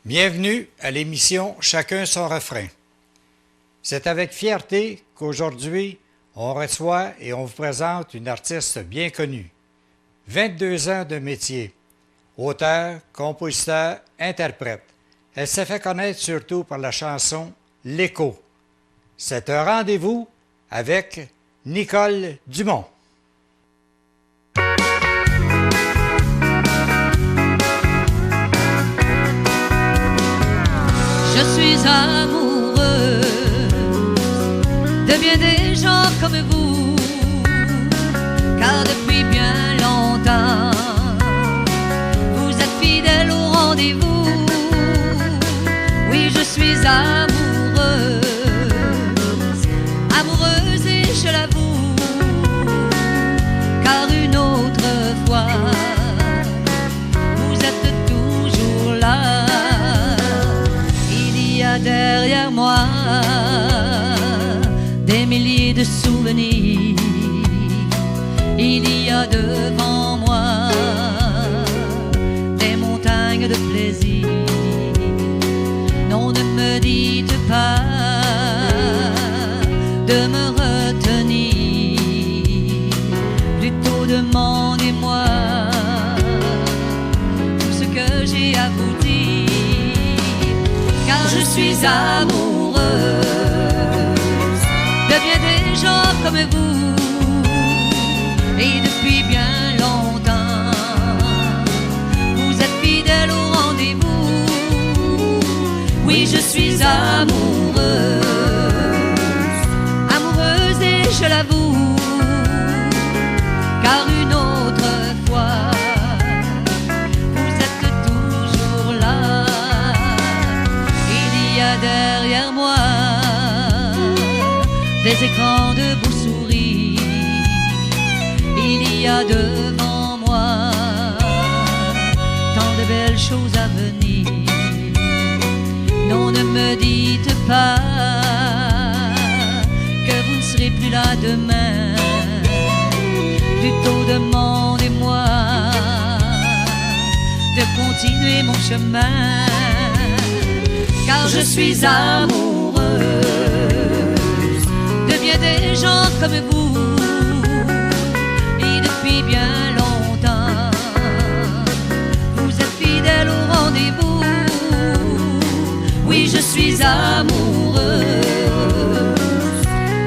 Bienvenue à l'émission Chacun son refrain. C'est avec fierté qu'aujourd'hui, on reçoit et on vous présente une artiste bien connue. 22 ans de métier. Auteur, compositeur, interprète. Elle s'est fait connaître surtout par la chanson « L'écho ». C'est un rendez-vous avec Nicole Dumont. Je suis amoureuse de bien des gens comme vous, car depuis bien longtemps, vous êtes fidèles au rendez-vous. Oui, je suis amoureuse, amoureuse et je l'avoue, car une autre fois, vous êtes toujours là. Derrière moi, des milliers de souvenirs. Il y a devant moi des montagnes de plaisir. Non, ne me dites pas de me retenir. Plutôt demandez-moi tout ce que j'ai à vous dire. Car je suis amoureuse de bien des gens comme vous, et depuis bien longtemps, vous êtes fidèles au rendez-vous. Oui, je suis amoureuse, amoureuse et je l'avoue, car une autre fois, derrière moi, des écrans de beaux sourires. Il y a devant moi tant de belles choses à venir. Non, ne me dites pas que vous ne serez plus là demain. Plutôt demandez-moi de continuer mon chemin. Car je suis amoureuse de bien des gens comme vous, et depuis bien longtemps, vous êtes fidèles au rendez-vous. Oui, je suis amoureuse,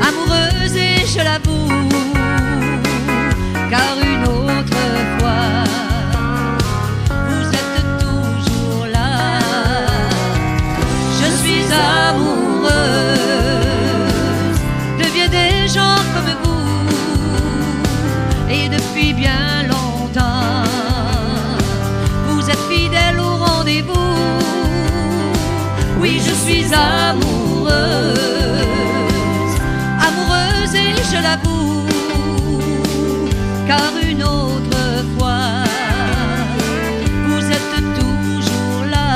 amoureuse et je l'avoue, car une autre fois, amoureuse de bien des gens comme vous, et depuis bien longtemps, vous êtes fidèles au rendez-vous. Oui, je suis amoureuse, amoureuse et je l'avoue, car une autre fois, vous êtes toujours là.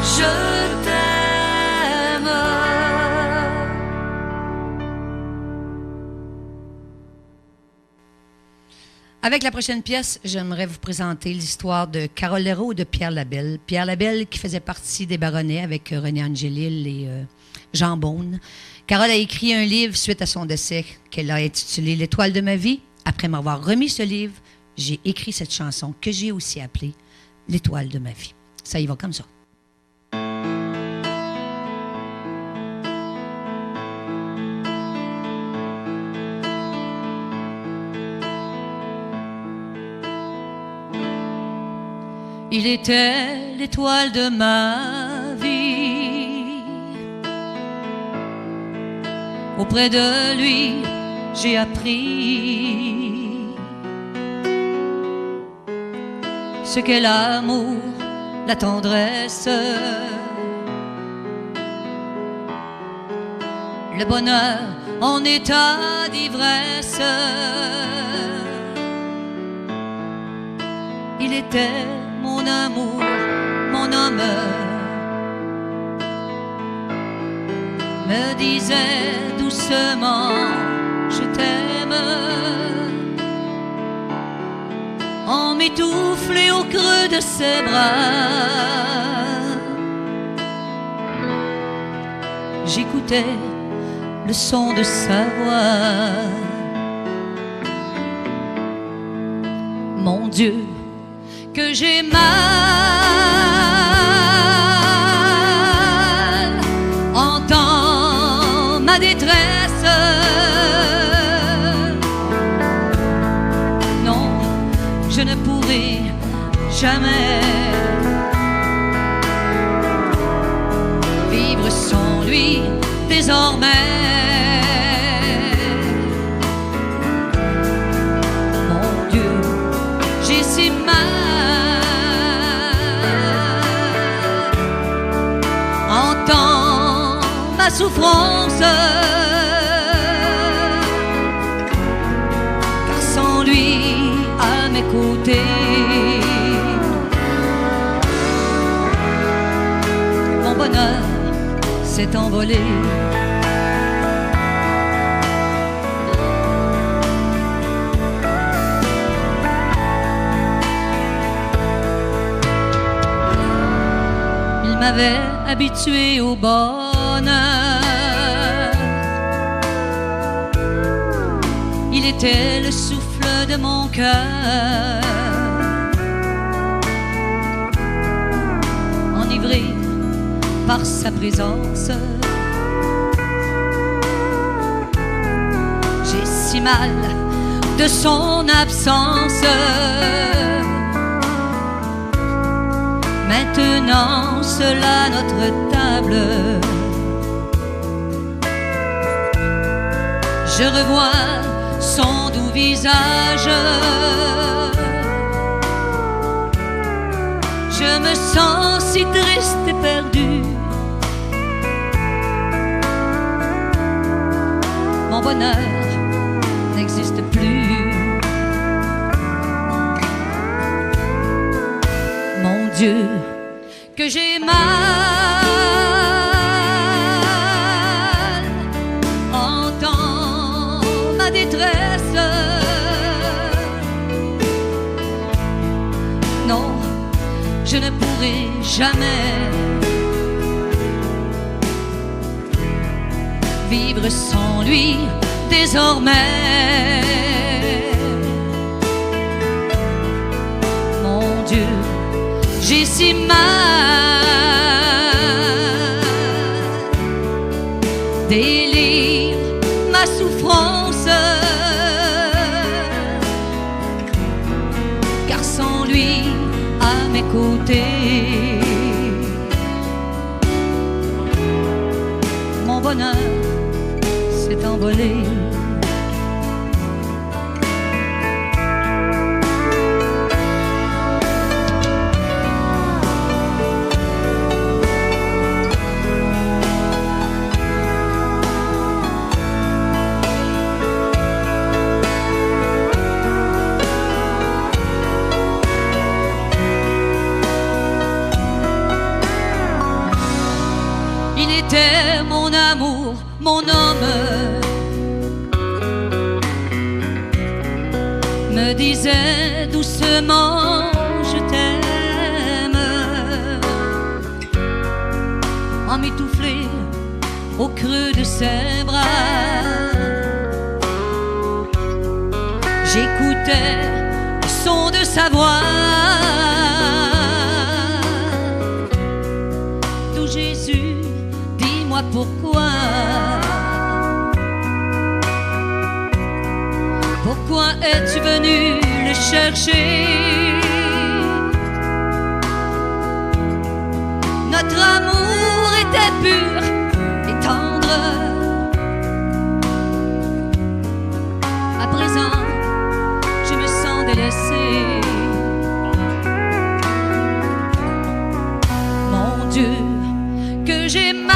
je t'aime. Avec la prochaine pièce, j'aimerais vous présenter l'histoire de Carole Leroux et de Pierre Labelle. Pierre Labelle qui faisait partie des Baronnets avec René Angélil et Jean Beaune. Carole a écrit un livre suite à son décès qu'elle a intitulé « L'étoile de ma vie ». Après m'avoir remis ce livre, j'ai écrit cette chanson que j'ai aussi appelée « L'étoile de ma vie ». Ça y va comme ça. Il était l'étoile de ma vie. Auprès de lui, j'ai appris ce qu'est l'amour, la tendresse, le bonheur en état d'ivresse. Il était mon amour, mon homme, me disait doucement je t'aime, emmitouflé au creux de ses bras. J'écoutais le son de sa voix. Mon Dieu, que j'ai mal entends ma détresse. Non, je ne pourrai jamais vivre sans lui désormais. Mon Dieu, j'ai si mal ma souffrance, car sans lui à mes côtés, mon bonheur s'est envolé. Il m'avait habitué au bonheur. Il était le souffle de mon cœur, enivré par sa présence. J'ai si mal de son absence. Maintenant, seul à notre table, je revois son doux visage. Je me sens si triste et perdue. Mon bonheur n'existe plus. Mon Dieu, que j'ai mal entends ma détresse. Non, je ne pourrai jamais vivre sans lui désormais. Mon Dieu, j'ai si mal délire ma souffrance, car sans lui à mes côtés, mon bonheur s'est envolé. t'étais mon amour, mon homme, me disait doucement je t'aime, emmitouflé au creux de ses bras. J'écoutais le son de sa voix. Tout Jésus, dis-moi pourquoi. Pourquoi es-tu venu le chercher? Notre amour était pur et tendre. À présent, je me sens délaissée. Mon Dieu, que j'ai mal.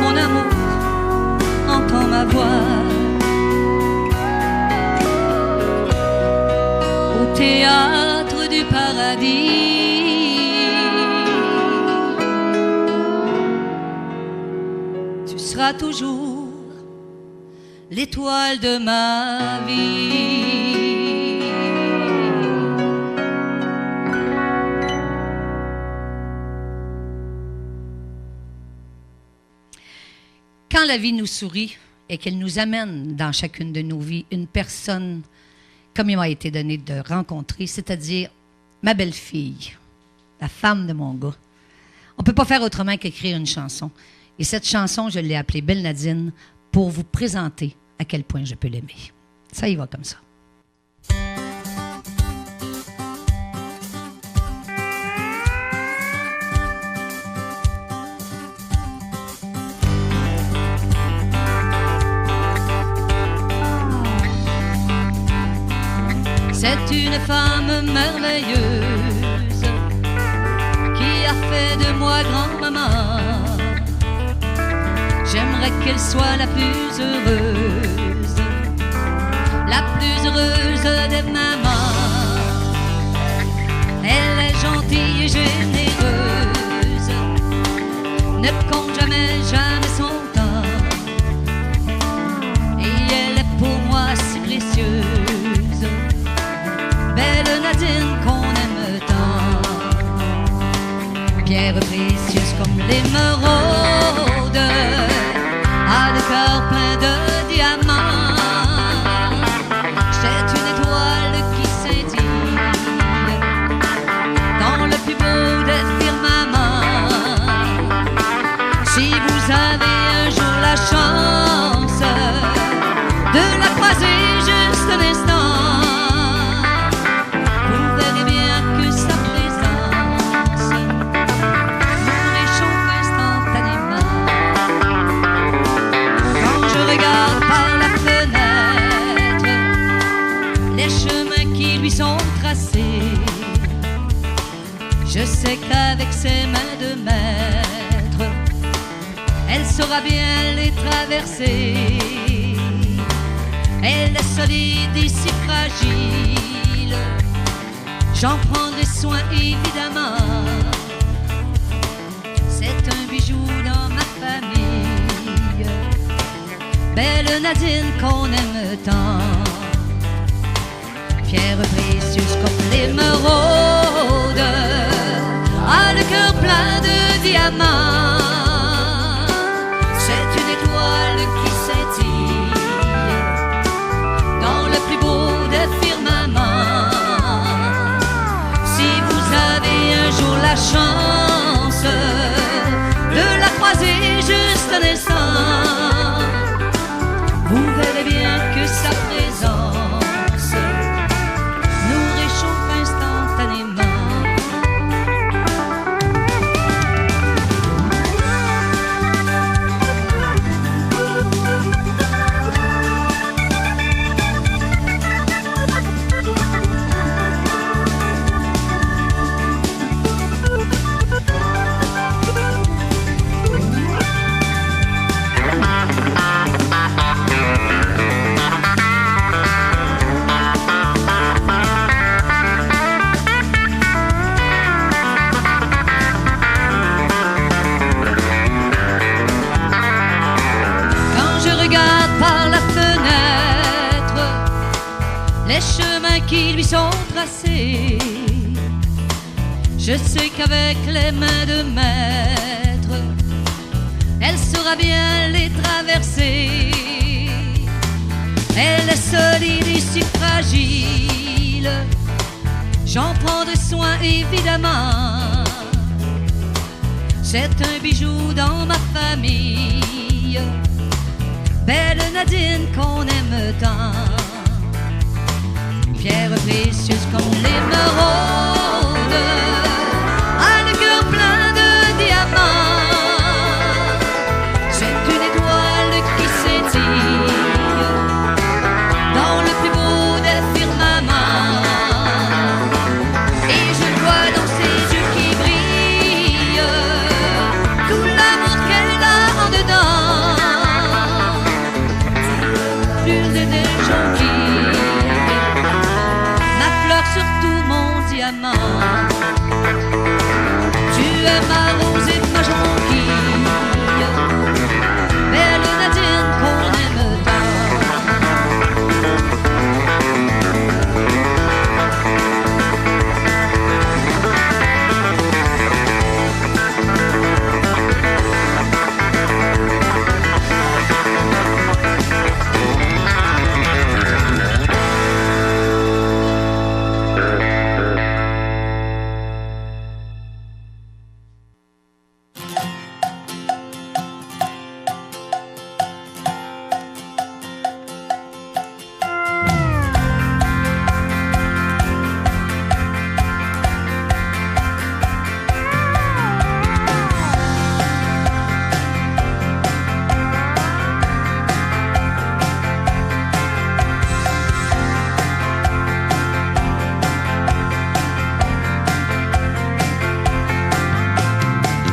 Mon amour, entends ma voix. Au théâtre du paradis, tu seras toujours l'étoile de ma vie. Quand la vie nous sourit et qu'elle nous amène dans chacune de nos vies une personne comme il m'a été donné de rencontrer, c'est-à-dire ma belle-fille, la femme de mon gars, on ne peut pas faire autrement qu'écrire une chanson. Et cette chanson, je l'ai appelée Belle Nadine pour vous présenter à quel point je peux l'aimer. Ça y va comme ça. C'est une femme merveilleuse qui a fait de moi grand-maman. J'aimerais qu'elle soit la plus heureuse des mamans. Elle est gentille et généreuse, ne compte jamais son temps. Et elle est pour moi si précieuse, belle Nadine qu'on aime tant. Pierre précieuse comme l'émeraude, a le cœur plein de diamants. C'est une étoile qui scintille dans le plus beau des firmaments. Si vous avez un jour la chance de la croiser juste un instant, vous verrez bien que sa présence vous réchauffe instantanément. Quand je regarde par la fenêtre les chemins qui lui sont tracés, je sais qu'avec ses mains de maître, elle saura bien les traverser. Elle est solide et si fragile, j'en prendrai soin évidemment. C'est un bijou dans ma famille, belle Nadine qu'on aime tant. Pierre précieuse comme l'émeraude, a le cœur plein de diamants. C'est une étoile qui scintille dans le plus beau des firmaments. Si vous avez un jour la chance chemins qui lui sont tracés. Je sais qu'avec les mains de maître, elle saura bien les traverser. Elle est solide et si fragile, j'en prends de soin évidemment. C'est un bijou dans ma famille, belle Nadine qu'on aime tant. Pierre précieuse comme l'émeraude, a le cœur plein de diamants. C'est une étoile qui scintille dans le plus beau des firmaments. Et je le vois dans ses yeux qui brillent, tout l'amour qu'elle a en dedans. Plus de gentil, ma fleur surtout mon diamant. Tu es ma rose et ma jonquille, belle Nadine qu'on aime tant.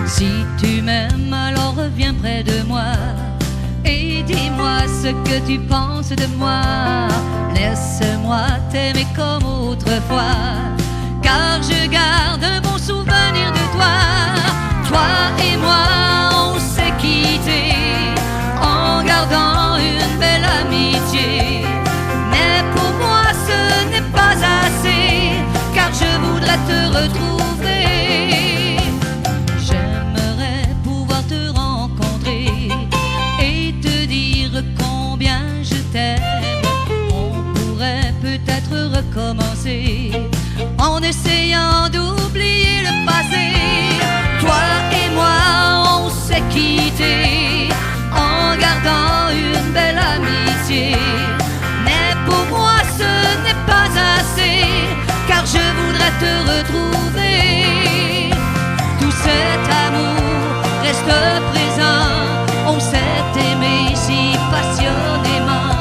Si tu m'aimes, alors reviens près de moi et dis-moi ce que tu penses de moi. Laisse-moi t'aimer comme autrefois, car je garde un bon souvenir de toi. Toi et moi, on s'est quittés en gardant une belle amitié. Mais pour moi, ce n'est pas assez, car je voudrais te retrouver. Combien je t'aime, on pourrait peut-être recommencer en essayant d'oublier le passé. Toi et moi, on s'est quittés en gardant une belle amitié. Mais pour moi, ce n'est pas assez, car je voudrais te retrouver. Tout cet amour reste présent, on s'est aimé si passionnément.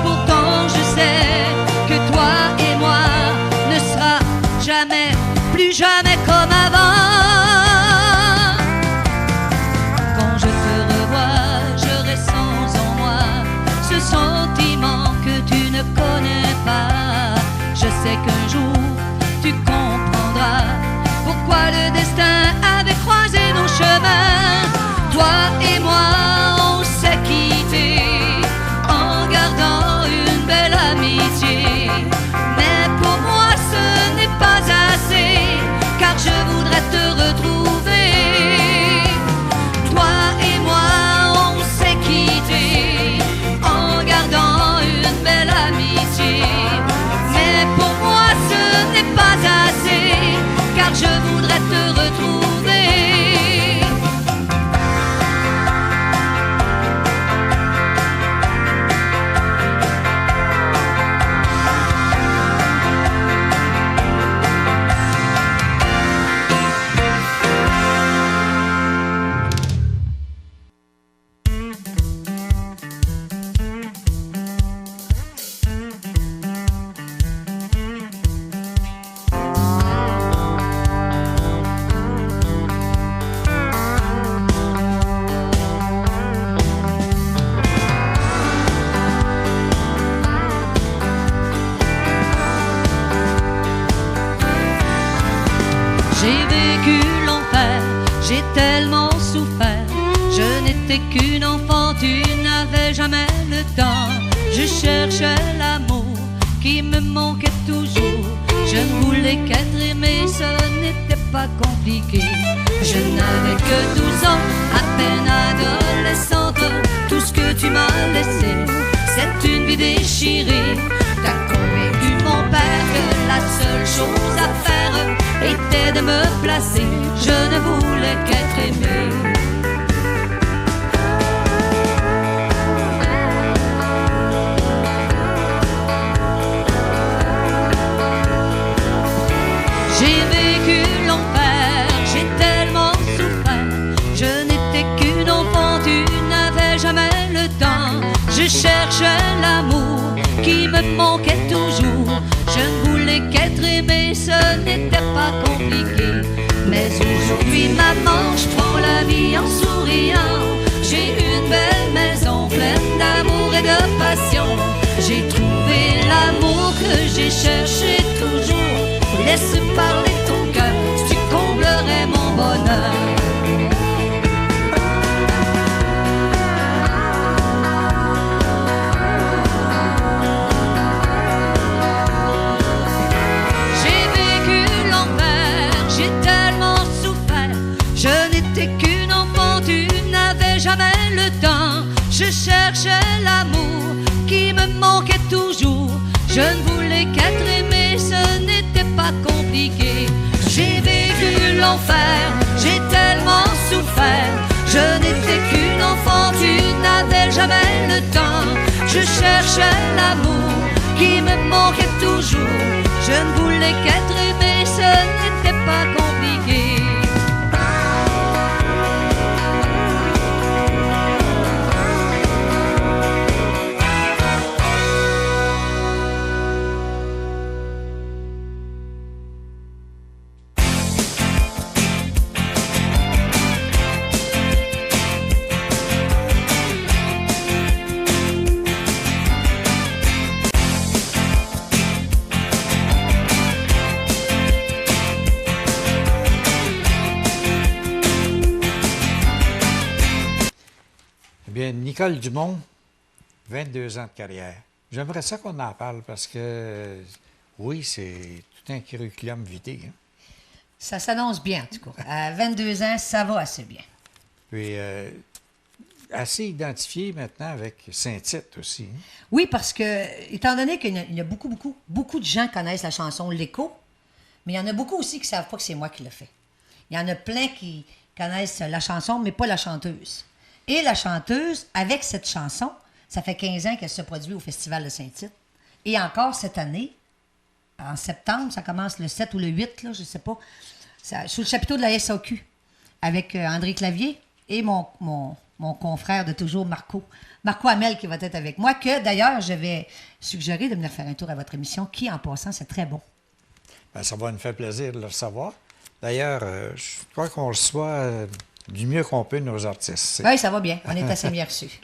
Pourtant je sais que toi et moi ne sera jamais, plus jamais comme avant. Quand je te revois, je ressens en moi ce sentiment que tu ne connais pas. Je sais qu'un jour tu comprendras pourquoi le destin avait croisé nos chemins. Toi et moi, on s'est quittés en gardant une belle amitié. Mais pour moi, ce n'est pas assez, car je voudrais te retrouver. Toi et moi, on s'est quittés en gardant une belle amitié. Mais pour moi, ce n'est pas assez, car je voudrais te retrouver. J'ai vécu l'enfer, j'ai tellement souffert. Je n'étais qu'une enfant, tu n'avais jamais le temps. Je cherchais l'amour qui me manquait toujours. Je ne voulais qu'être aimé, ce n'était pas compliqué. Je n'avais que 12 ans, à peine adolescente. Tout ce que tu m'as laissé, c'est une vie déchirée. T'as convaincu mon père que la seule chose à faire était de me placer. Je ne voulais qu'être aimé. J'ai vécu l'enfer, j'ai tellement souffert. Je n'étais qu'une enfant, tu n'avais jamais le temps. Je cherchais l'amour qui me manquait toujours. Je ne voulais qu'être aimé, ce n'était pas compliqué. Mais aujourd'hui, maman, je prends la vie en souriant. J'ai une belle maison pleine d'amour et de passion. J'ai trouvé l'amour que j'ai cherché toujours. Laisse parler ton cœur, tu comblerais mon bonheur. J'ai vécu l'enfer, j'ai tellement souffert. Je n'étais qu'une enfant, tu n'avais jamais le temps. Je cherchais l'amour qui me manquait toujours. Je ne voulais qu'être aimé, ce n'était pas compliqué. J'ai vécu l'enfer, j'ai tellement souffert. Je n'étais qu'une enfant, tu n'avais jamais le temps. Je cherchais l'amour qui me manquait toujours. Je ne voulais qu'être aimé, ce n'était pas compliqué. Bien, Nicole Dumont, 22 ans de carrière. J'aimerais ça qu'on en parle parce que, oui, c'est tout un curriculum vitae. Hein? Ça s'annonce bien, en tout cas. À 22 ans, ça va assez bien. Puis, assez identifié maintenant avec Saint-Tite aussi. Hein? Oui, parce que, étant donné qu'il y a beaucoup de gens connaissent la chanson L'Écho, mais il y en a beaucoup aussi qui ne savent pas que c'est moi qui l'ai fait. Il y en a plein qui connaissent la chanson, mais pas la chanteuse. Et la chanteuse, avec cette chanson, ça fait 15 ans qu'elle se produit au Festival de Saint-Tite. Et encore cette année, en septembre, ça commence le 7 ou le 8, là, je ne sais pas, sous le chapiteau de la SAQ, avec André Clavier et mon confrère de toujours, Marco Hamel, qui va être avec moi, que d'ailleurs, je vais suggérer de venir faire un tour à votre émission, qui, en passant, c'est très bon. Bien, ça va nous faire plaisir de le savoir. D'ailleurs, je crois qu'on reçoit du mieux qu'on peut nos artistes. Oui, ça va bien. On est assez bien reçus.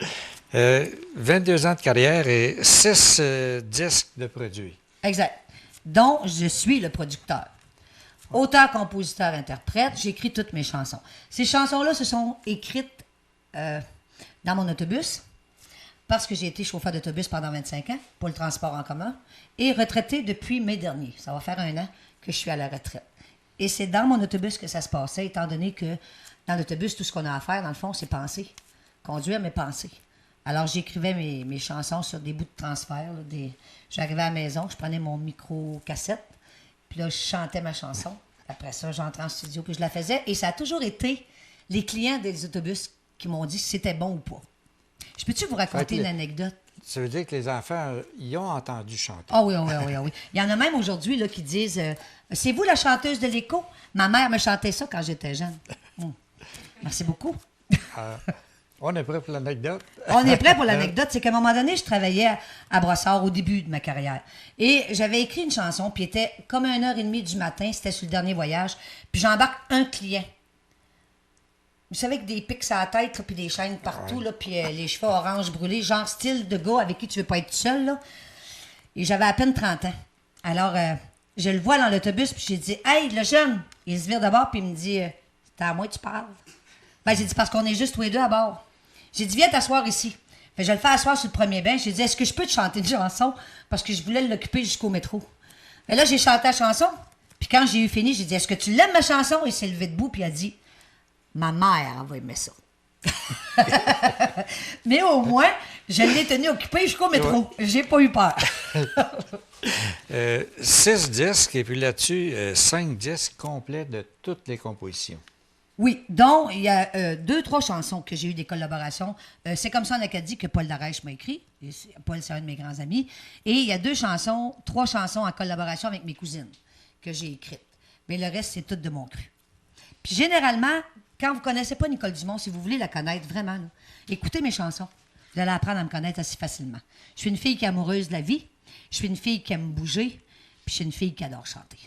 22 ans de carrière et 6 disques de produits. Exact. Dont je suis le producteur. Auteur, compositeur, interprète, j'écris toutes mes chansons. Ces chansons-là se sont écrites dans mon autobus parce que j'ai été chauffeur d'autobus pendant 25 ans pour le transport en commun et retraité depuis mai dernier. Ça va faire 1 an que je suis à la retraite. Et c'est dans mon autobus que ça se passait, étant donné que dans l'autobus, tout ce qu'on a à faire, dans le fond, c'est penser. Conduire mes pensées. Alors, j'écrivais mes chansons sur des bouts de transfert. J'arrivais à la maison, je prenais mon micro-cassette, puis là, je chantais ma chanson. Après ça, j'entrais en studio, puis je la faisais. Et ça a toujours été les clients des autobus qui m'ont dit si c'était bon ou pas. Je peux-tu vous raconter une anecdote? Ça veut dire que les enfants, ils ont entendu chanter. Ah oui, oui, oui, oui. Il y en a même aujourd'hui là, qui disent c'est vous la chanteuse de l'Écho? Ma mère me chantait ça quand j'étais jeune. Merci beaucoup. On est prêt pour l'anecdote? On est prêt pour l'anecdote. C'est qu'à un moment donné, je travaillais à Brossard au début de ma carrière. Et j'avais écrit une chanson, puis il était comme 1h30 du matin, c'était sur le dernier voyage. Puis j'embarque un client. Vous savez, avec des pics à la tête, là, puis des chaînes partout, là, puis les cheveux orange brûlés, genre style de gars avec qui tu veux pas être seul. Là. Et j'avais à peine 30 ans. Alors, je le vois dans l'autobus, puis j'ai dit « Hey, le jeune! » Il se vire d'abord, puis il me dit « C'est à moi que tu parles. » Ben, j'ai dit « Parce qu'on est juste tous les deux à bord. » J'ai dit « Viens t'asseoir ici. » Fait que je le fais asseoir sur le premier banc. J'ai dit, est-ce que je peux te chanter une chanson? Parce que je voulais l'occuper jusqu'au métro. Et là, j'ai chanté la chanson. Puis quand j'ai eu fini, j'ai dit, est-ce que tu l'aimes ma chanson? Il s'est levé debout puis il a dit, ma mère elle va aimer ça. Mais au moins, je l'ai tenu occupé jusqu'au métro. J'ai pas eu peur. 6 disques, et puis là-dessus, 5 disques complets de toutes les compositions. Oui, donc il y a 2-3 chansons que j'ai eu des collaborations. C'est comme ça en Acadie que Paul Darèche m'a écrit. Paul, c'est un de mes grands amis. Et il y a 3 chansons en collaboration avec mes cousines que j'ai écrites. Mais le reste, c'est tout de mon cru. Puis généralement, quand vous ne connaissez pas Nicole Dumont, si vous voulez la connaître vraiment, là, écoutez mes chansons. Vous allez apprendre à me connaître assez facilement. Je suis une fille qui est amoureuse de la vie. Je suis une fille qui aime bouger. Puis je suis une fille qui adore chanter.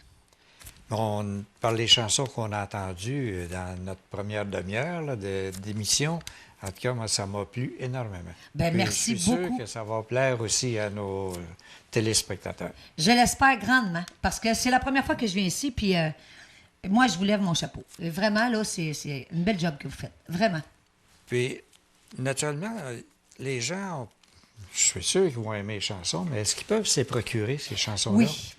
Bon, par les chansons qu'on a entendues dans notre première demi-heure là, d'émission, en tout cas, moi, ça m'a plu énormément. Ben, Puis merci je suis beaucoup. sûr que ça va plaire aussi à nos téléspectateurs. Je l'espère grandement, parce que c'est la première fois que je viens ici, puis moi, je vous lève mon chapeau. Vraiment, là, c'est une belle job que vous faites. Vraiment. Puis, naturellement, les gens, je suis sûr qu'ils vont aimer les chansons, mais est-ce qu'ils peuvent se les procurer, ces chansons-là? Oui.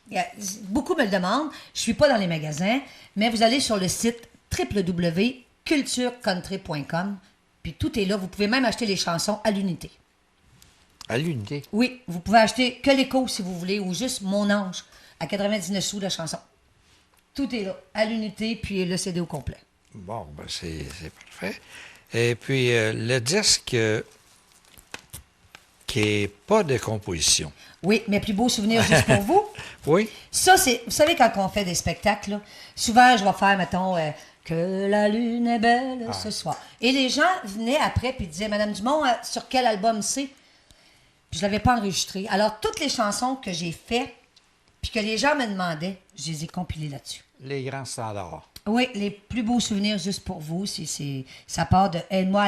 Beaucoup me le demandent. Je ne suis pas dans les magasins, mais vous allez sur le site www.culturecountry.com, puis tout est là. Vous pouvez même acheter les chansons à l'unité. À l'unité? Oui, vous pouvez acheter que l'écho, si vous voulez, ou juste Mon Ange, à 99 sous la chanson. Tout est là, à l'unité, puis le CD au complet. Bon, ben c'est parfait. Et puis, le disque qui n'est pas de composition. Oui, mes plus beaux souvenirs juste pour vous. Oui? Ça, c'est... Vous savez, quand on fait des spectacles, là, souvent, je vais faire, mettons, que la lune est belle ce soir. Et les gens venaient après puis disaient, Madame Dumont, sur quel album c'est? Puis je ne l'avais pas enregistré. Alors, toutes les chansons que j'ai faites, puis que les gens me demandaient, je les ai compilées là-dessus. Les grands standards. Oui, les plus beaux souvenirs juste pour vous, ça part de Aide-moi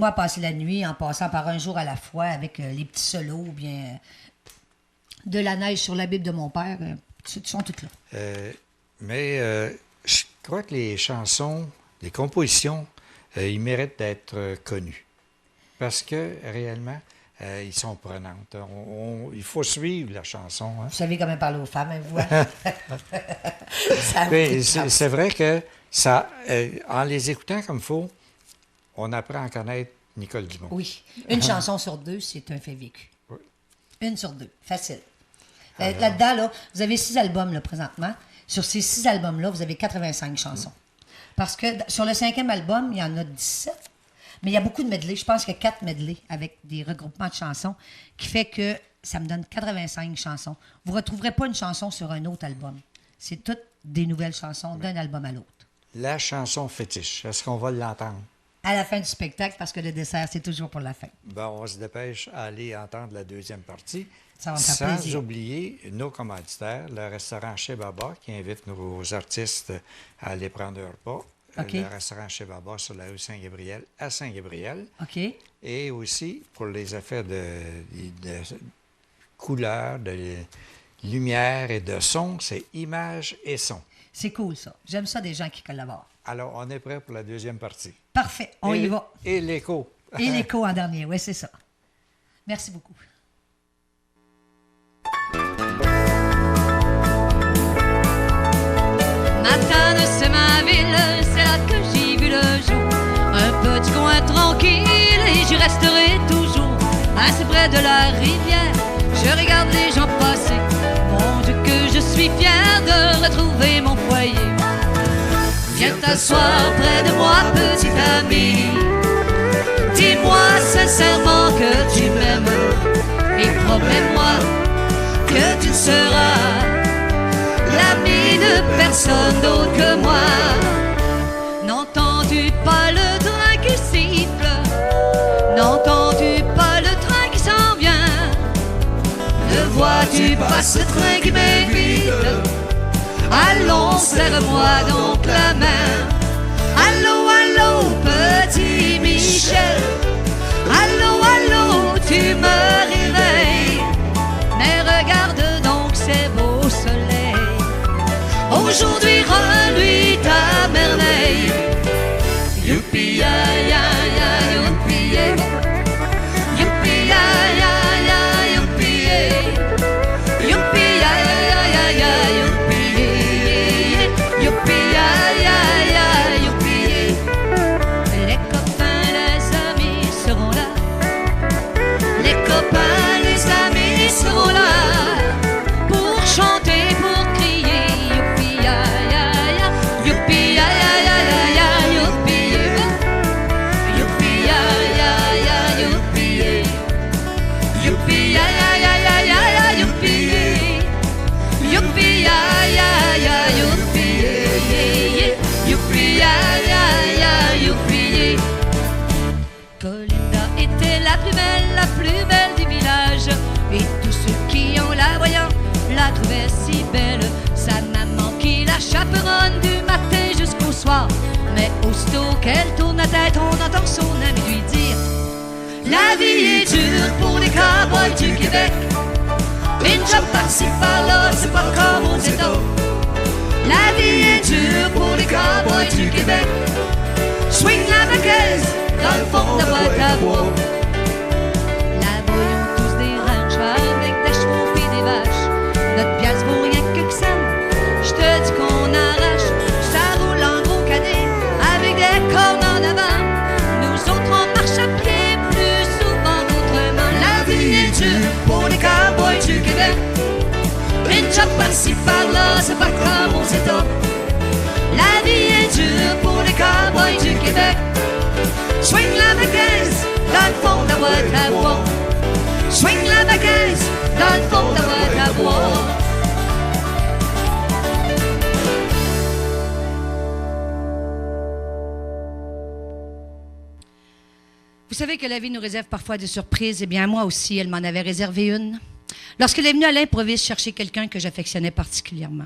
à passer la nuit en passant par Un jour à la fois avec les petits solos ou bien De la neige sur la Bible de mon père. Ils sont toutes là. Mais je crois que les chansons, les compositions, ils méritent d'être connus. Parce que réellement, ils sont prenantes. Il faut suivre la chanson. Hein? Vous savez comment parler aux femmes, hein, vous? Hein? C'est vrai que ça, en les écoutant comme il faut, on apprend à connaître Nicole Dumont. Oui. Une chanson sur 2, c'est un fait vécu. Oui. 1 sur 2. Facile. Là-dedans, là, vous avez 6 albums là, présentement. Sur ces 6 albums-là, vous avez 85 chansons. Parce que sur le 5e album, il y en a 17. Mais il y a beaucoup de medley. Je pense qu'il y a 4 medley avec des regroupements de chansons qui fait que ça me donne 85 chansons. Vous ne retrouverez pas une chanson sur un autre album. C'est toutes des nouvelles chansons d'un album à l'autre. La chanson fétiche, est-ce qu'on va l'entendre? À la fin du spectacle, parce que le dessert, c'est toujours pour la fin. Bon, on se dépêche à aller entendre la deuxième partie. Ça va me faire Sans plaisir. oublier nos commanditaires, le restaurant Chez Baba, qui invite nos artistes à aller prendre un repas. OK. Le restaurant Chez Baba sur la rue Saint-Gabriel, à Saint-Gabriel. OK. Et aussi, pour les effets de couleur, de lumière et de son, c'est Images et Son. C'est cool, ça. J'aime ça des gens qui collaborent. Alors, on est prêt pour la deuxième partie. Parfait. On y va. Et l'écho. Et l'écho en dernier. Oui, c'est ça. Merci beaucoup. Matane, c'est ma ville, c'est là que j'y vis le jour. Un petit coin tranquille et j'y resterai toujours. Assez près de la rivière, je regarde les gens passer. Mon Dieu que je suis fier de retrouver mon foyer. Viens t'asseoir près de moi, petit ami. Dis-moi sincèrement que tu m'aimes et promets-moi que tu seras l'ami de personne d'autre que moi. N'entends-tu pas le train qui siffle? N'entends-tu pas le train qui s'en vient? Ne vois-tu pas ce train qui m'invite? Allons, serre-moi donc la main. Allô, allô, petit Michel. Allô, allô, tu me réveilles. Mais regarde donc ces beaux soleils. Aujourd'hui, reluit ta merveille. Youpi, ya, ya, ya, youpi, ya. Youpi, Aussitôt qu'elle tourne la tête, on entend son ami lui dire: la vie est dure pour les cowboys du Québec. Une job par-ci par-là, c'est pas comme aux États. La vie est dure pour les cowboys du Québec. Swing la vaqueuse dans le fond de la boîte à bois. Là-bas, ils ont tous des ranchs avec des chevaux et des vaches. Notre pièce vaut rien que ça. Je te dis qu'on arrache. Ça roule en gros cadet avec des cornes en avant. Nous autres, on marche à pied plus souvent qu'autrement. La vie est dure pour les cowboys du Québec. Une job par-ci par-là, c'est pas comme aux États. La vie est dure pour les cowboys du Québec. Swing la vaqueuse dans le fond de la boîte à bois. Swing la vaqueuse dans le fond de la boîte à bois. Vous savez que la vie nous réserve parfois des surprises. Eh bien, moi aussi, elle m'en avait réservé une. Lorsqu'elle est venue à l'improviste chercher quelqu'un que j'affectionnais particulièrement.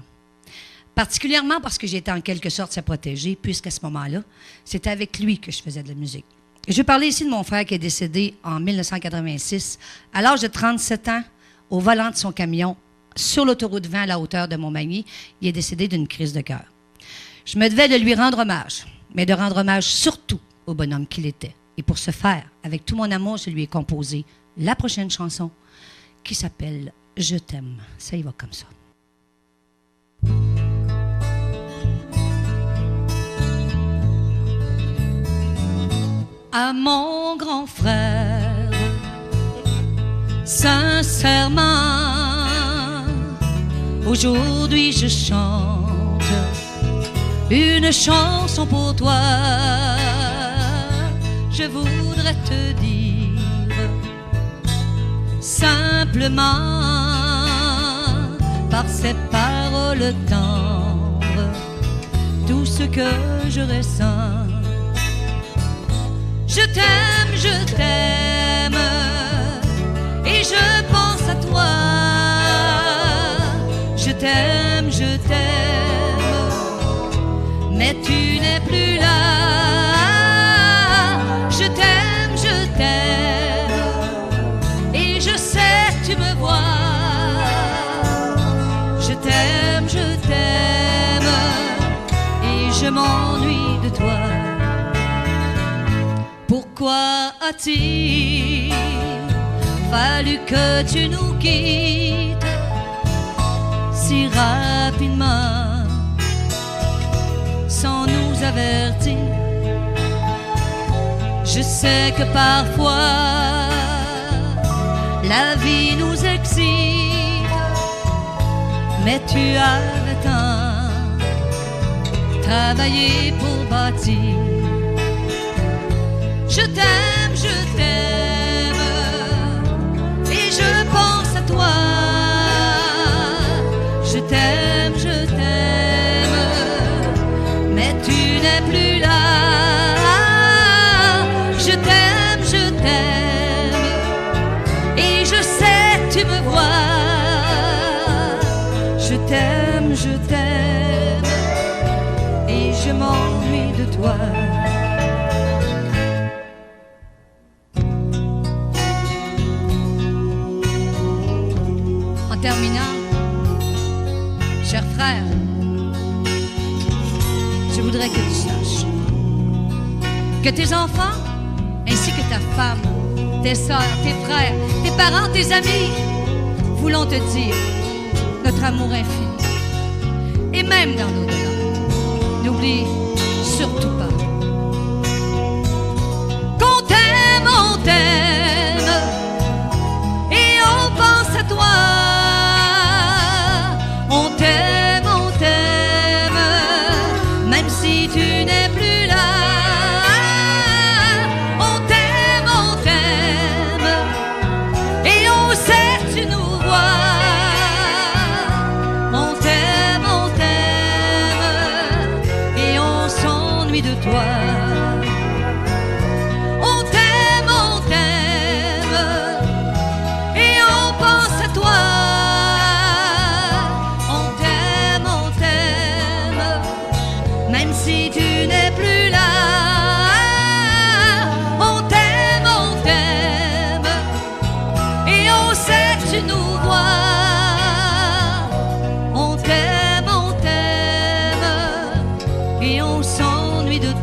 Particulièrement parce que j'étais en quelque sorte sa protégée, puisqu'à ce moment-là, c'était avec lui que je faisais de la musique. Et je vais parler ici de mon frère qui est décédé en 1986, à l'âge de 37 ans, au volant de son camion, sur l'autoroute 20 à la hauteur de Montmagny. Il est décédé d'une crise de cœur. Je me devais de lui rendre hommage, mais de rendre hommage surtout au bonhomme qu'il était. Et pour ce faire, avec tout mon amour, je lui ai composé la prochaine chanson qui s'appelle « Je t'aime ». Ça y va comme ça. À mon grand frère, sincèrement, aujourd'hui je chante une chanson pour toi. Je voudrais te dire simplement, par ces paroles tendres, tout ce que je ressens. Je t'aime, et je pense à toi. Je t'aime, mais tu n'es plus là. Je t'aime, et je sais tu me vois. Je t'aime, et je m'ennuie de toi. Pourquoi a-t-il fallu que tu nous quittes si rapidement, sans nous avertir? Je sais que parfois la vie nous excite, mais tu avais tant travaillé pour bâtir. Je t'aime, et je pense à toi. Je t'aime, mais tu n'es plus là. Je t'aime, et je sais tu me vois. Je t'aime, et je m'ennuie de toi. En terminant, cher frère, je voudrais que tu saches que tes enfants, ainsi que ta femme, tes sœurs, tes frères, tes parents, tes amis, voulons te dire notre amour infini. Et même dans l'au-delà, n'oublie surtout pas qu'on t'aime, et on pense à toi. On t'aime, même si tu n'es plus là. On t'aime, et on sait tu nous vois. On t'aime, et on s'ennuie de toi. On t'aime, et on pense à toi. Même si tu n'es plus là.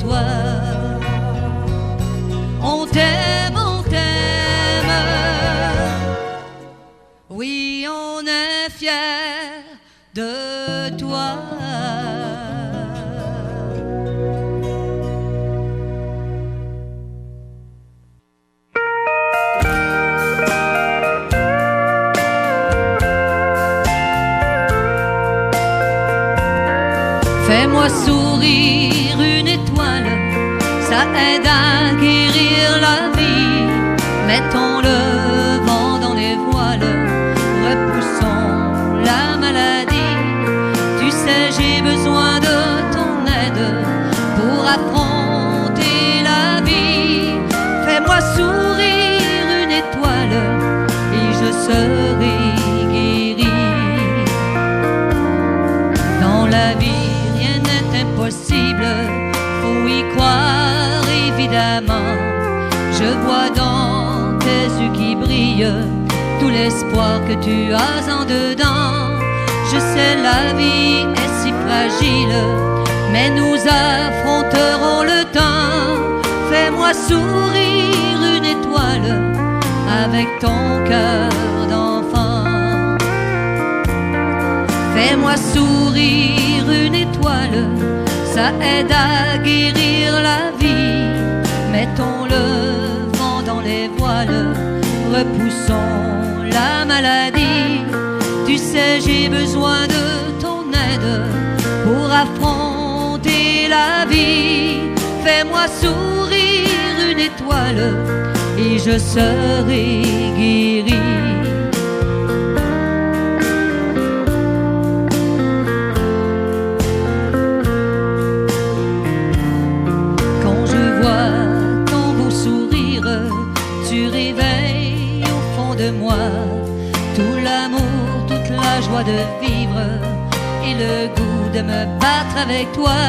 toi. On t'aime, on t'aime. Oui, on est fiers de toi. Fais-moi sourire une étoile, ça aide à guérir la vie. Mettons le vent dans les voiles, repoussons la maladie. Tu sais, j'ai besoin de ton aide pour affronter la vie. Fais-moi sourire une étoile et je serai guéri. Dans la vie, rien n'est impossible, faut y croire évidemment. Je vois dans tes yeux qui brillent tout l'espoir que tu as en dedans. Je sais la vie est si fragile, mais nous affronterons le temps. Fais-moi sourire une étoile avec ton cœur d'enfant. Fais-moi sourire une étoile, ça aide à guérir la vie. Mettons le vent dans les voiles, repoussons la maladie. Tu sais, j'ai besoin de ton aide pour affronter la vie. Fais-moi sourire une étoile et je serai guéri. Quand je vois ton beau sourire, tu réveilles au fond de moi tout l'amour, toute la joie de vivre et le goût de me battre avec toi.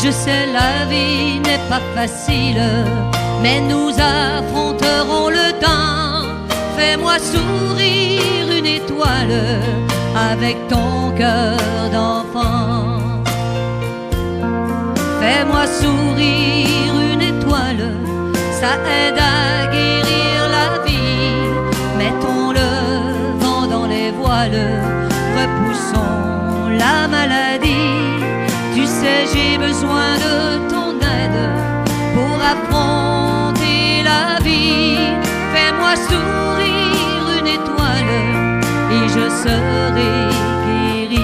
Je sais la vie n'est pas facile, mais nous affronterons le temps. Fais-moi sourire une étoile avec ton cœur d'enfant. Fais-moi sourire une étoile, ça aide à guérir la vie. Mettons le vent dans les voiles, repoussons la maladie. Tu sais, j'ai besoin de ton aide pour affronter la vie. Fais-moi sourire une étoile et je serai guéri.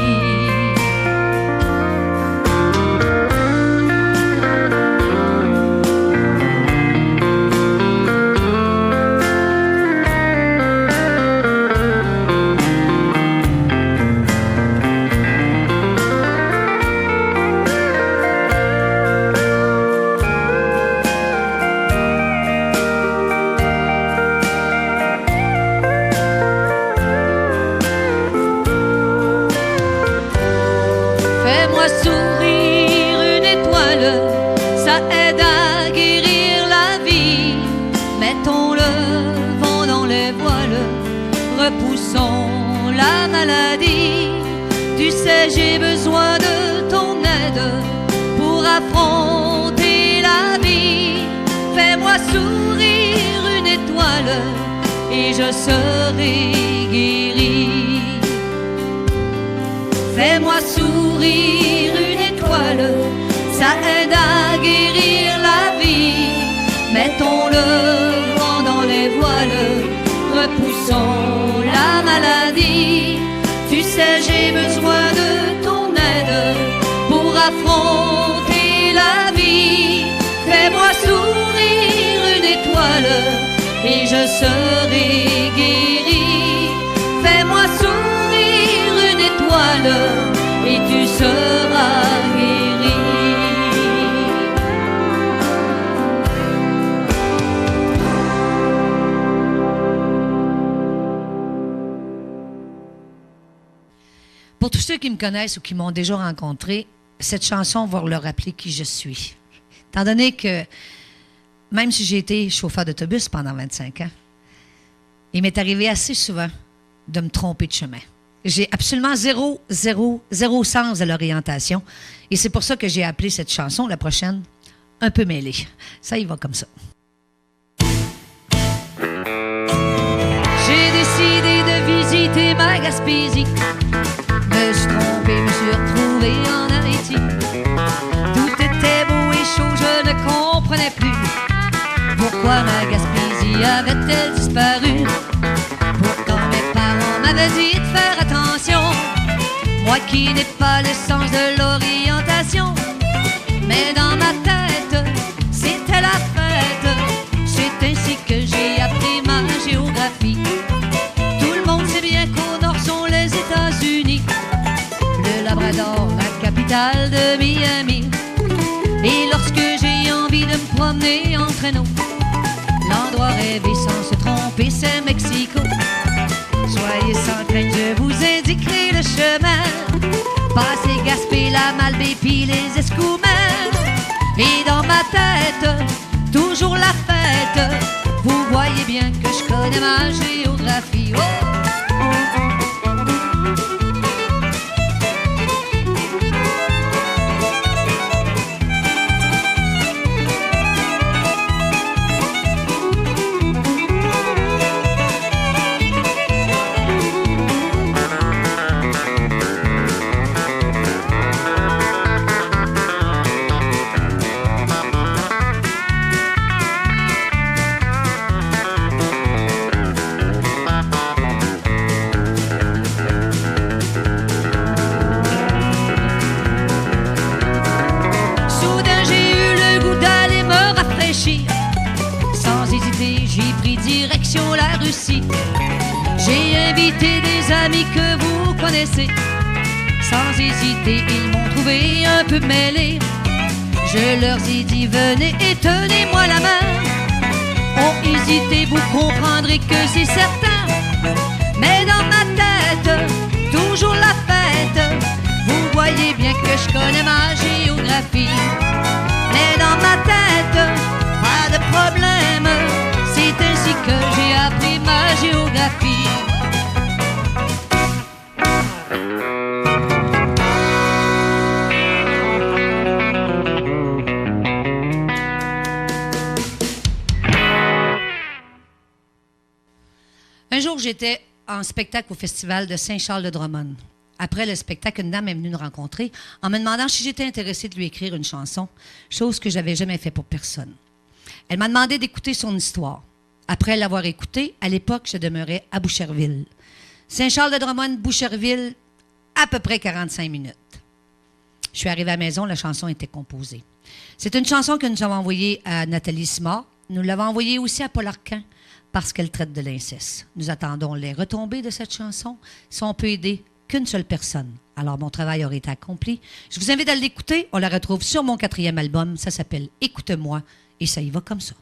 Fais-moi sourire une étoile, ça aide à guérir la vie. Mettons le vent dans les voiles, repoussons la maladie. Tu sais, j'ai besoin de ton aide pour affronter la vie. Fais-moi sourire une étoile et je serai guéri. Fais-moi sourire une étoile, ça aide à guérir la vie. Mettons le vent dans les voiles, repoussons la maladie. Tu sais, j'ai besoin de ton aide pour affronter la vie. Fais-moi sourire une étoile et je serai guéri. Fais-moi sourire une étoile et tu seras guéri. Pour tous ceux qui me connaissent ou qui m'ont déjà rencontré, cette chanson va leur rappeler qui je suis. Étant donné que, même si j'ai été chauffeur d'autobus pendant 25 ans, il m'est arrivé assez souvent de me tromper de chemin. J'ai absolument zéro sens de l'orientation. Et c'est pour ça que j'ai appelé cette chanson, la prochaine, un peu mêlé. Ça y va comme ça. J'ai décidé de visiter ma Gaspésie. Me suis trompé, me suis retrouvé en Haïti. Tout était beau et chaud, je ne comprenais plus pourquoi ma Gaspésie avait-elle disparu. Pourtant mes parents m'avaient dit de faire attention, moi qui n'ai pas le sens de l'orientation. Mais dans ma tête, c'était la fête. C'est ainsi que j'ai appris ma géographie. Tout le monde sait bien qu'au nord sont les États-Unis, le Labrador, la capitale de Miami. Et lorsque j'ai envie de me promener en traîneau, l'endroit rêvé sans se tromper, c'est Mexico. Soyez sans crainte, je vous indiquerai le chemin. Passez Gaspé, la Malbaie, puis les Escoumins. Et dans ma tête, toujours la fête. Vous voyez bien que je connais ma géographie. Oh! Sans hésiter, j'ai pris direction la Russie. J'ai invité des amis que vous connaissez. Sans hésiter, ils m'ont trouvé un peu mêlé. Je leur ai dit venez et tenez-moi la main. Ont hésité, vous comprendrez que c'est certain. Mais dans ma tête, toujours la fête. Vous voyez bien que je connais ma géographie. Mais dans ma tête, pas de problème, c'est ainsi que j'ai appris ma géographie. Un jour, j'étais en spectacle au festival de Saint-Charles-de-Drummond. Après le spectacle, une dame est venue nous rencontrer en me demandant si j'étais intéressée de lui écrire une chanson, chose que j'avais jamais fait pour personne. Elle m'a demandé d'écouter son histoire. Après l'avoir écoutée, à l'époque, je demeurais à Boucherville. Saint-Charles-de-Drummond, Boucherville, à peu près 45 minutes. Je suis arrivée à la maison, la chanson était composée. C'est une chanson que nous avons envoyée à Nathalie Simard. Nous l'avons envoyée aussi à Paul Arcand parce qu'elle traite de l'inceste. Nous attendons les retombées de cette chanson. Si on peut aider qu'une seule personne, alors mon travail aurait été accompli. Je vous invite à l'écouter. On la retrouve sur mon 4e album. Ça s'appelle « Écoute-moi » et ça y va comme ça.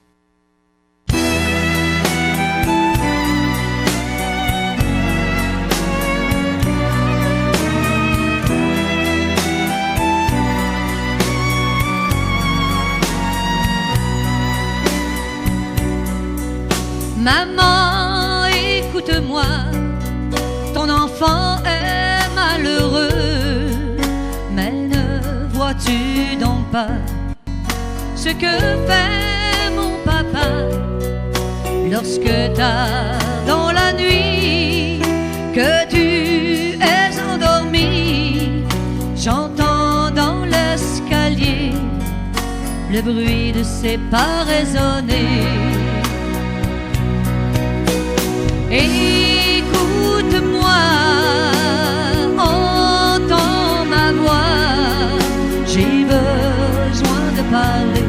Maman, écoute-moi, ton enfant est malheureux, mais ne vois-tu donc pas ce que fait mon papa lorsque tard dans la nuit que tu es endormi, j'entends dans l'escalier le bruit de ses pas résonner. Écoute-moi, entends ma voix, j'ai besoin de parler.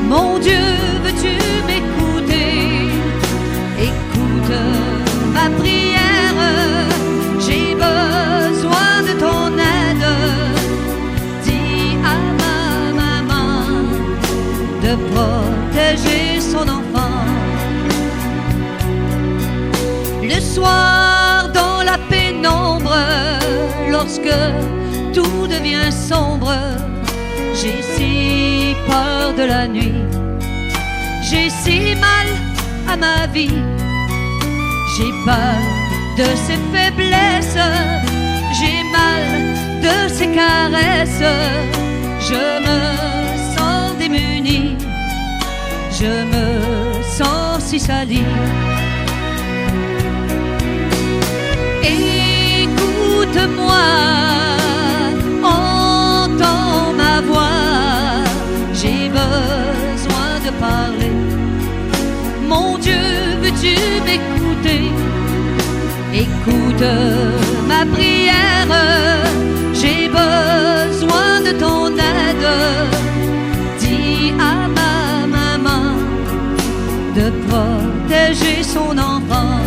Mon Dieu, veux-tu m'écouter? Écoute ma prière, j'ai besoin de ton aide. Dis à ma maman de protéger son enfant. Le soir dans la pénombre, lorsque tout devient sombre, j'ai si peur de la nuit, j'ai si mal à ma vie, j'ai peur de ses faiblesses, j'ai mal de ses caresses, je me sens si salie. Écoute-moi, entends ma voix, j'ai besoin de parler. Mon Dieu, veux-tu m'écouter? Écoute ma prière, j'ai besoin de ton aide. Dis à ma maman de protéger son enfant.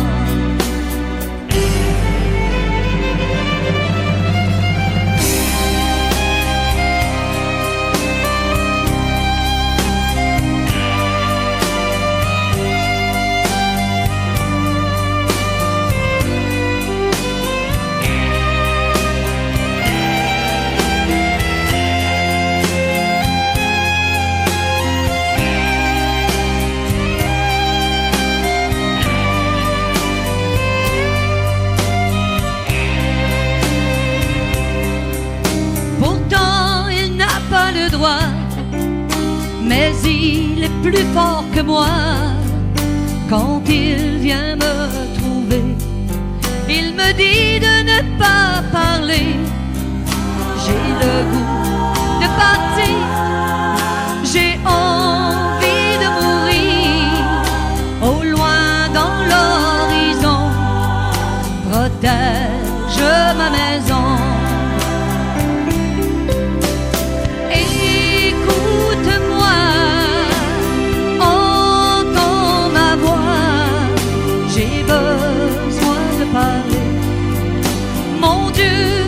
Mais il est plus fort que moi. Quand il vient me trouver, il me dit de ne pas parler. J'ai le goût de partir, j'ai envie de mourir. Au loin dans l'horizon, protège ma maison.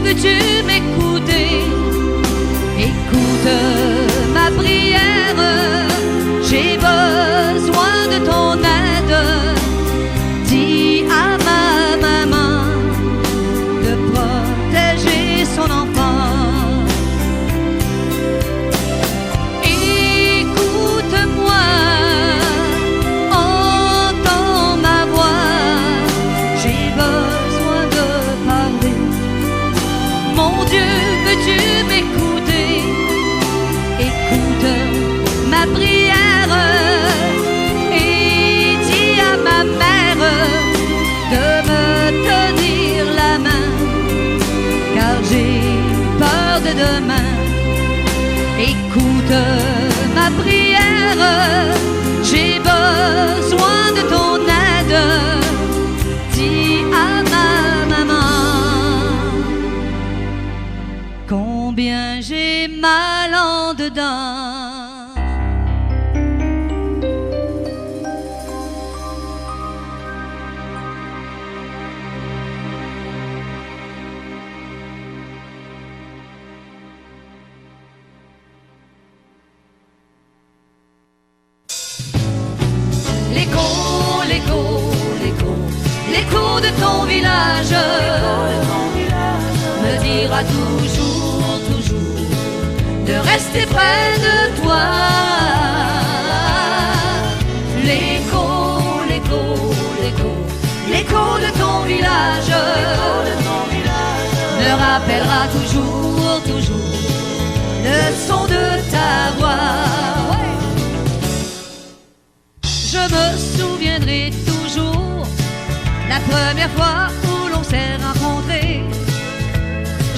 Veux-tu m'écouter? Écoute ma prière, j'ai besoin de ton aide. Dis à ma maman de protéger son enfant. Écoute-moi, entends ma voix, j'ai besoin de parler. Mon Dieu, veux-tu m'écouter? Écoute ma prière et dis à ma mère de me tenir la main, car j'ai peur de demain. Écoute ma prière, j'ai besoin de ton aide. Dis à ma maman combien j'ai mal en dedans. L'écho, l'écho, l'écho, l'écho de ton village me dira toujours, toujours de rester près de toi. L'écho, l'écho, l'écho, l'écho de ton village me rappellera toujours, toujours le son de ta voix. Je me souviendrai toujours la première fois où l'on s'est rencontrés.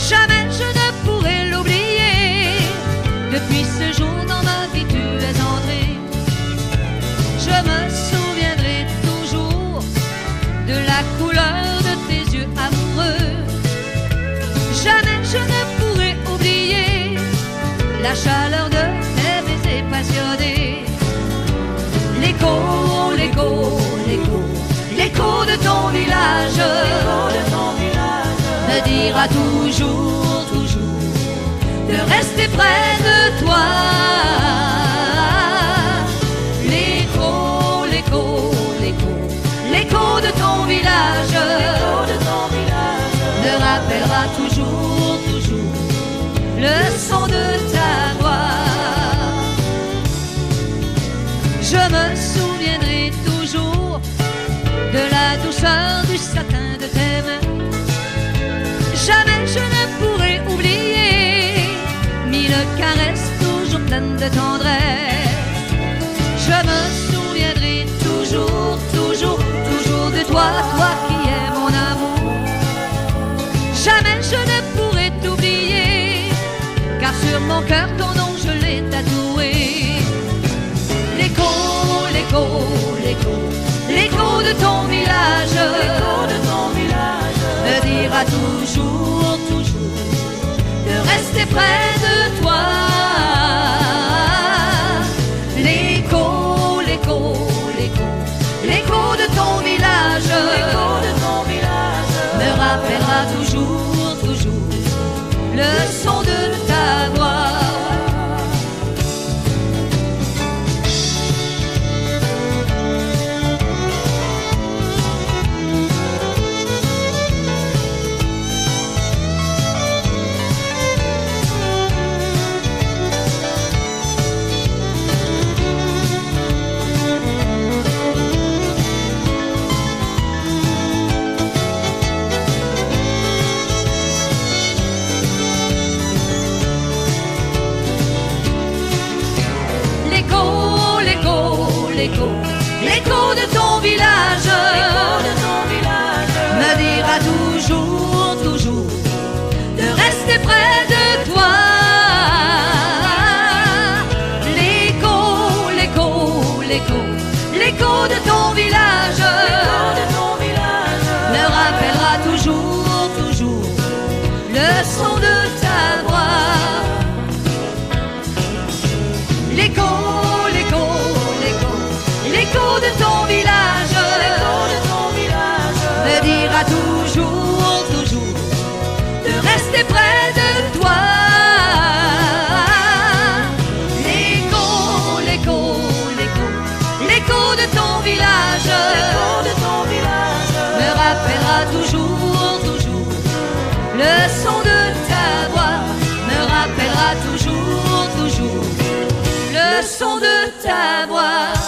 Jamais je ne pourrai l'oublier. Depuis ce jour dans ma vie tu es entré. Je me souviendrai toujours de la couleur de tes yeux amoureux. Jamais je ne pourrai oublier la chaleur de tes baisers passionnés. L'écho, l'écho, l'écho, l'écho de ton village me dira toujours, toujours de rester près de toi. L'écho, l'écho, l'écho, l'écho de ton village me rappellera toujours, toujours le son de ta voix. Je me souviendrai toujours de la douceur du satin de tes mains. Jamais je ne pourrai oublier mille caresses toujours pleines de tendresse. Je me souviendrai toujours près de toi. L'écho, l'écho, l'écho, l'écho de ton village, me rappellera toujours, toujours le son de ta voix. L'écho, l'écho de ton village, me dira toujours, toujours de rester près de toi. L'écho, l'écho, l'écho, l'écho de ton village, me rappellera toujours, toujours le son de ta voix. L'écho, l'écho, l'écho de ton village, me dira toujours, toujours de rester près de toi. L'écho, l'écho, l'écho, l'écho de ton village, me rappellera toujours, toujours le son de ta voix, me rappellera toujours, toujours le son de ta voix.